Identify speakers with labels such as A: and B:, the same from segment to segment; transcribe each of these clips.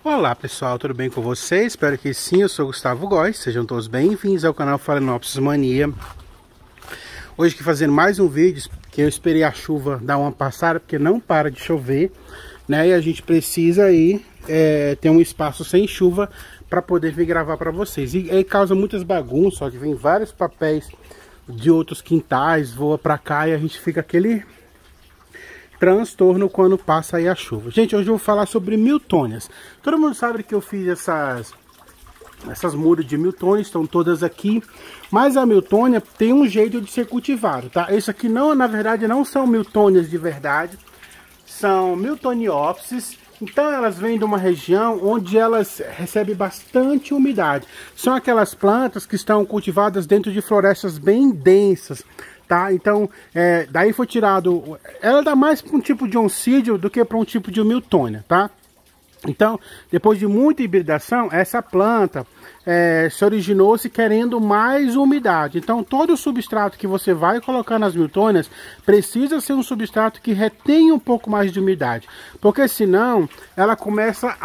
A: Olá pessoal, tudo bem com vocês? Espero que sim, eu sou Gustavo Góes, sejam todos bem-vindos ao canal Phalaenopsis Mania. Hoje aqui fazendo mais um vídeo, que eu esperei a chuva dar uma passada, porque não para de chover, né? E a gente precisa aí ter um espaço sem chuva para poder vir gravar para vocês. E aí causa muitas bagunças, ó, que vem vários papéis de outros quintais, voa para cá e a gente fica aquele transtorno quando passa aí a chuva. Gente, hoje eu vou falar sobre Miltônias. Todo mundo sabe que eu fiz essas mudas de Miltônias, estão todas aqui, mas a Miltônia tem um jeito de ser cultivado, tá? Esse aqui não, na verdade, não são Miltônias de verdade, são Miltoniopsis. Então elas vêm de uma região onde elas recebem bastante umidade. São aquelas plantas que estão cultivadas dentro de florestas bem densas, tá? Então, daí foi tirado... Ela dá mais para um tipo de oncídio do que para um tipo de Miltônia, tá? Então, depois de muita hibridação, essa planta se originou-se querendo mais umidade. Então, todo o substrato que você vai colocar nas Miltônias precisa ser um substrato que retém um pouco mais de umidade. Porque senão, ela começa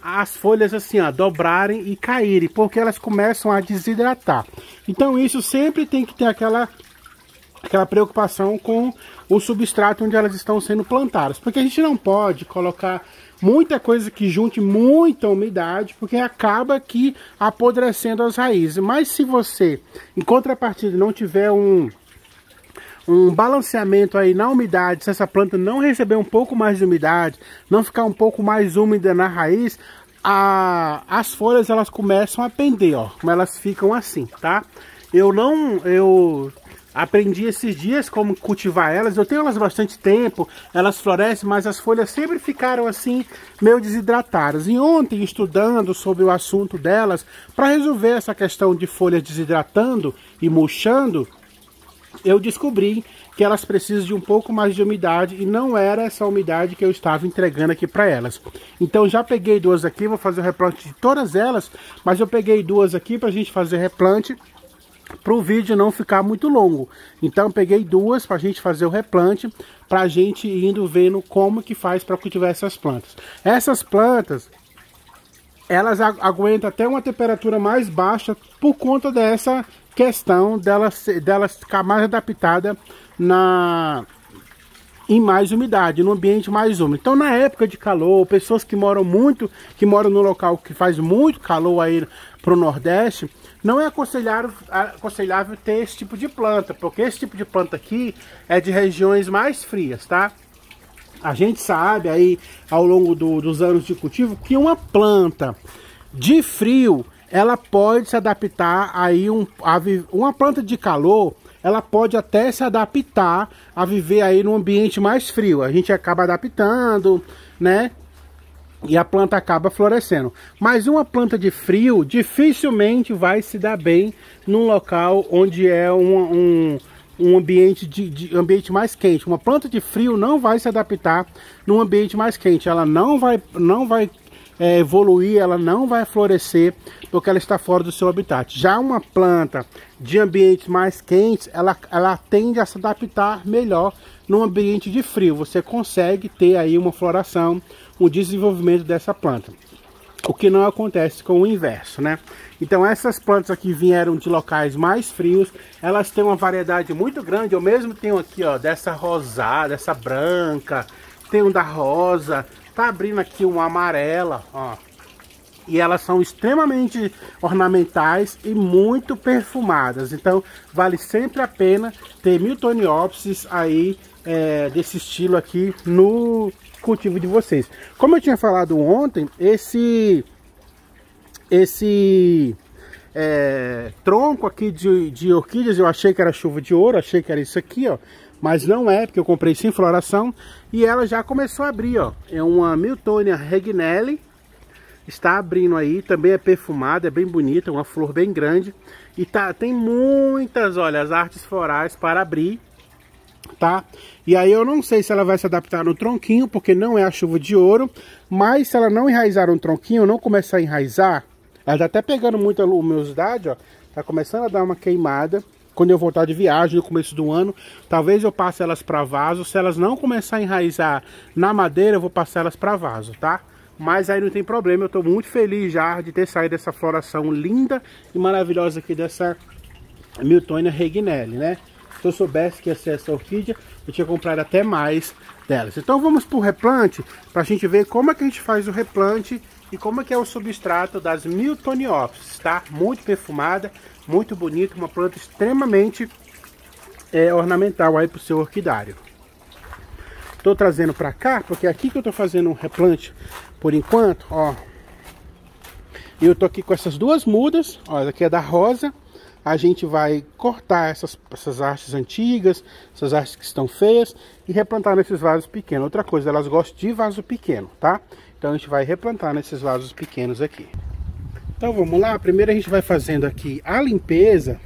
A: as folhas assim, ó, dobrarem e caírem, porque elas começam a desidratar. Então, isso sempre tem que ter aquela preocupação com o substrato onde elas estão sendo plantadas, porque a gente não pode colocar muita coisa que junte muita umidade, porque acaba aqui apodrecendo as raízes. Mas se você, em contrapartida, não tiver um balanceamento aí na umidade, se essa planta não receber um pouco mais de umidade, não ficar um pouco mais úmida na raiz, as folhas elas começam a pender, ó, como elas ficam assim, tá? Eu aprendi esses dias como cultivar elas. Eu tenho elas há bastante tempo, elas florescem, mas as folhas sempre ficaram assim, meio desidratadas. E ontem, estudando sobre o assunto delas, para resolver essa questão de folhas desidratando e murchando, eu descobri que elas precisam de um pouco mais de umidade e não era essa umidade que eu estava entregando aqui para elas. Então já peguei duas aqui, vou fazer o replante de todas elas, mas eu peguei duas aqui para a gente fazer replante, para o vídeo não ficar muito longo. Então peguei duas para a gente fazer o replante, para a gente indo vendo como que faz para cultivar essas plantas. Essas plantas, elas aguentam até uma temperatura mais baixa por conta dessa questão delas ficar mais adaptada em mais umidade, no ambiente mais úmido. Então na época de calor, pessoas que moram no local que faz muito calor aí para o Nordeste, não é aconselhável ter esse tipo de planta, porque esse tipo de planta aqui é de regiões mais frias, tá? A gente sabe aí, ao longo dos anos de cultivo, que uma planta de frio, ela pode se adaptar aí, uma planta de calor, ela pode até se adaptar a viver aí num ambiente mais frio. A gente acaba adaptando, né? E a planta acaba florescendo. Mas uma planta de frio dificilmente vai se dar bem num local onde é um ambiente ambiente mais quente. Uma planta de frio não vai se adaptar num ambiente mais quente. Ela não vai evoluir, ela não vai florescer, porque ela está fora do seu habitat. Já uma planta de ambientes mais quentes, ela tende a se adaptar melhor no ambiente de frio. Você consegue ter aí uma floração, um desenvolvimento dessa planta, o que não acontece com o inverso, né? Então essas plantas aqui vieram de locais mais frios, elas têm uma variedade muito grande. Eu mesmo tenho aqui, ó, dessa rosada, dessa branca, tem um da rosa, tá abrindo aqui uma amarela, ó. E elas são extremamente ornamentais e muito perfumadas. Então vale sempre a pena ter Miltoniopsis aí desse estilo aqui no cultivo de vocês. Como eu tinha falado ontem, esse tronco aqui de orquídeas, eu achei que era chuva de ouro, achei que era isso aqui, ó. Mas não é, porque eu comprei sem floração e ela já começou a abrir, ó. É uma Miltonia Regnelli, está abrindo aí, também é perfumada, é bem bonita, uma flor bem grande. E tem muitas, olha, as artes florais para abrir, tá? E aí eu não sei se ela vai se adaptar no tronquinho, porque não é a chuva de ouro, mas se ela não enraizar no tronquinho, não começar a enraizar, ela tá até pegando muita luminosidade, ó, tá começando a dar uma queimada. Quando eu voltar de viagem no começo do ano, talvez eu passe elas para vaso. Se elas não começar a enraizar na madeira, eu vou passar elas para vaso, tá? Mas aí não tem problema, eu estou muito feliz já de ter saído essa floração linda e maravilhosa aqui dessa Miltonia Reginelli, né? Se eu soubesse que ia ser essa orquídea, eu tinha comprado até mais delas. Então vamos para o replante, para a gente ver como é que a gente faz o replante e como é que é o substrato das Miltoniopsis, tá? Muito perfumada, muito bonita, uma planta extremamente ornamental aí para o seu orquidário. Estou trazendo para cá, porque é aqui que eu estou fazendo um replante por enquanto, ó. E eu tô aqui com essas duas mudas, ó, essa aqui é da rosa. A gente vai cortar essas hastes antigas, essas hastes que estão feias e replantar nesses vasos pequenos. Outra coisa, elas gostam de vaso pequeno, tá? Então a gente vai replantar nesses vasos pequenos aqui. Então vamos lá, primeiro a gente vai fazendo aqui a limpeza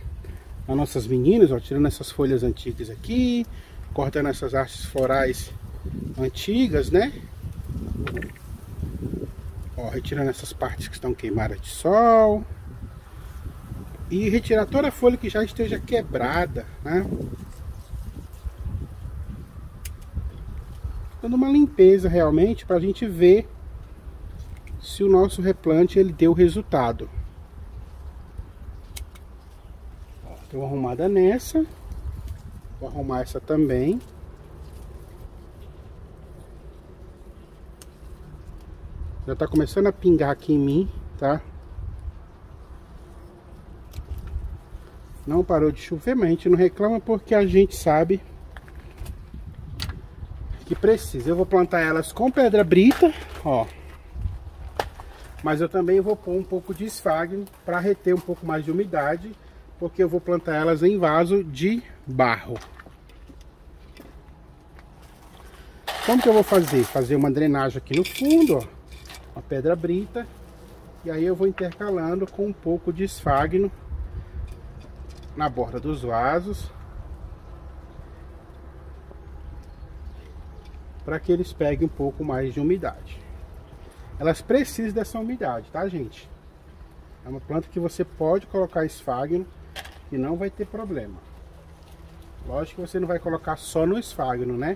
A: das nossas meninas, ó, tirando essas folhas antigas aqui, cortando essas hastes florais antigas, né? Ó, retirando essas partes que estão queimadas de sol. E retirar toda a folha que já esteja quebrada, né? Dando uma limpeza realmente para a gente ver se o nosso replante ele deu resultado. Ó, deu uma arrumada nessa. Vou arrumar essa também. Já tá começando a pingar aqui em mim, tá? Não parou de chover, mas a gente não reclama porque a gente sabe que precisa. Eu vou plantar elas com pedra brita, ó. Mas eu também vou pôr um pouco de esfagno para reter um pouco mais de umidade, porque eu vou plantar elas em vaso de barro. Como que eu vou fazer? Fazer uma drenagem aqui no fundo, ó, uma pedra brita, e aí eu vou intercalando com um pouco de esfagno na borda dos vasos, para que eles peguem um pouco mais de umidade. Elas precisam dessa umidade, tá, gente? É uma planta que você pode colocar esfagno e não vai ter problema. Lógico que você não vai colocar só no esfagno, né?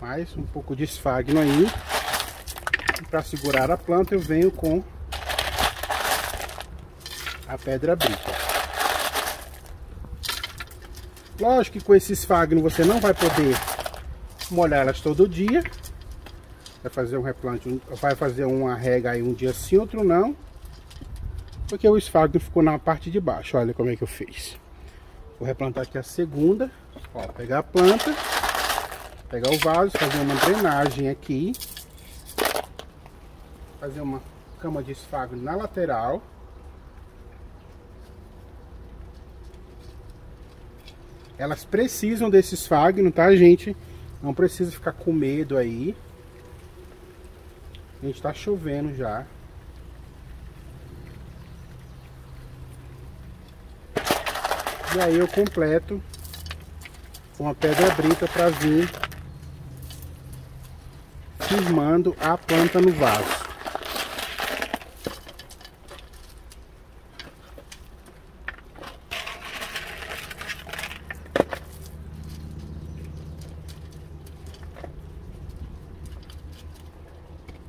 A: Mas um pouco de esfagno aí. Para segurar a planta eu venho com a pedra brita. Lógico que com esse esfagno você não vai poder molhar elas todo dia. Vai fazer um replante, vai fazer uma rega aí um dia sim, outro não. Porque o esfagno ficou na parte de baixo. Olha como é que eu fiz. Vou replantar aqui a segunda. Ó, pegar a planta, pegar o vaso, fazer uma drenagem aqui. Fazer uma cama de esfagno na lateral. Elas precisam desse esfagno, tá, gente? Não precisa ficar com medo aí. A gente tá chovendo já. E aí eu completo com a pedra brita para vir firmando a planta no vaso.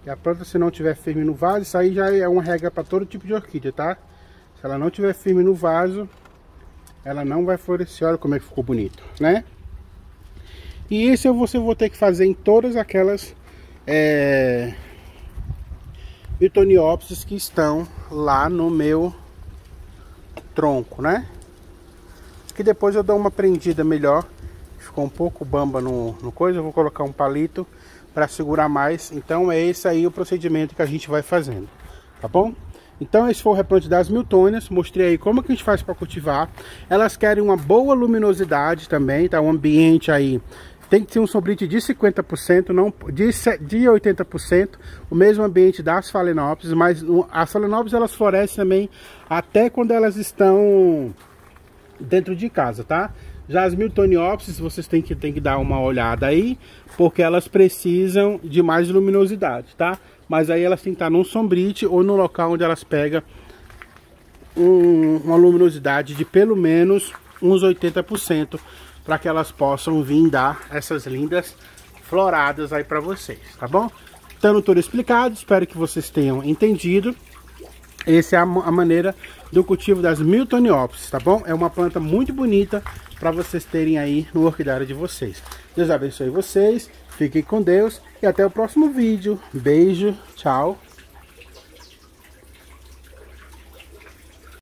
A: E a planta, se não tiver firme no vaso, isso aí já é uma regra para todo tipo de orquídea, tá? Se ela não tiver firme no vaso, ela não vai florescer. Olha como é que ficou bonito, né? E isso você vou ter que fazer em todas aquelas Miltoniopsis que estão lá no meu tronco, né? Que depois eu dou uma prendida melhor. Ficou um pouco bamba no coisa, eu vou colocar um palito para segurar mais. Então é esse aí o procedimento que a gente vai fazendo, tá bom? Então esse foi o replante das Miltonias. Mostrei aí como que a gente faz para cultivar. Elas querem uma boa luminosidade também, tá? O ambiente aí tem que ter um sombrite de 50%, não de 80%, o mesmo ambiente das Phalaenopsis, mas as Phalaenopsis elas florescem também até quando elas estão dentro de casa, tá? Já as Miltoniopsis vocês têm que dar uma olhada aí, porque elas precisam de mais luminosidade, tá? Mas aí elas têm que estar num sombrite ou no local onde elas pegam uma luminosidade de pelo menos uns 80%, para que elas possam vir dar essas lindas floradas aí para vocês, tá bom? Estando tudo explicado, espero que vocês tenham entendido. Essa é a maneira do cultivo das Miltoniopsis, tá bom? É uma planta muito bonita para vocês terem aí no orquidário de vocês. Deus abençoe vocês, fiquem com Deus e até o próximo vídeo. Beijo, tchau.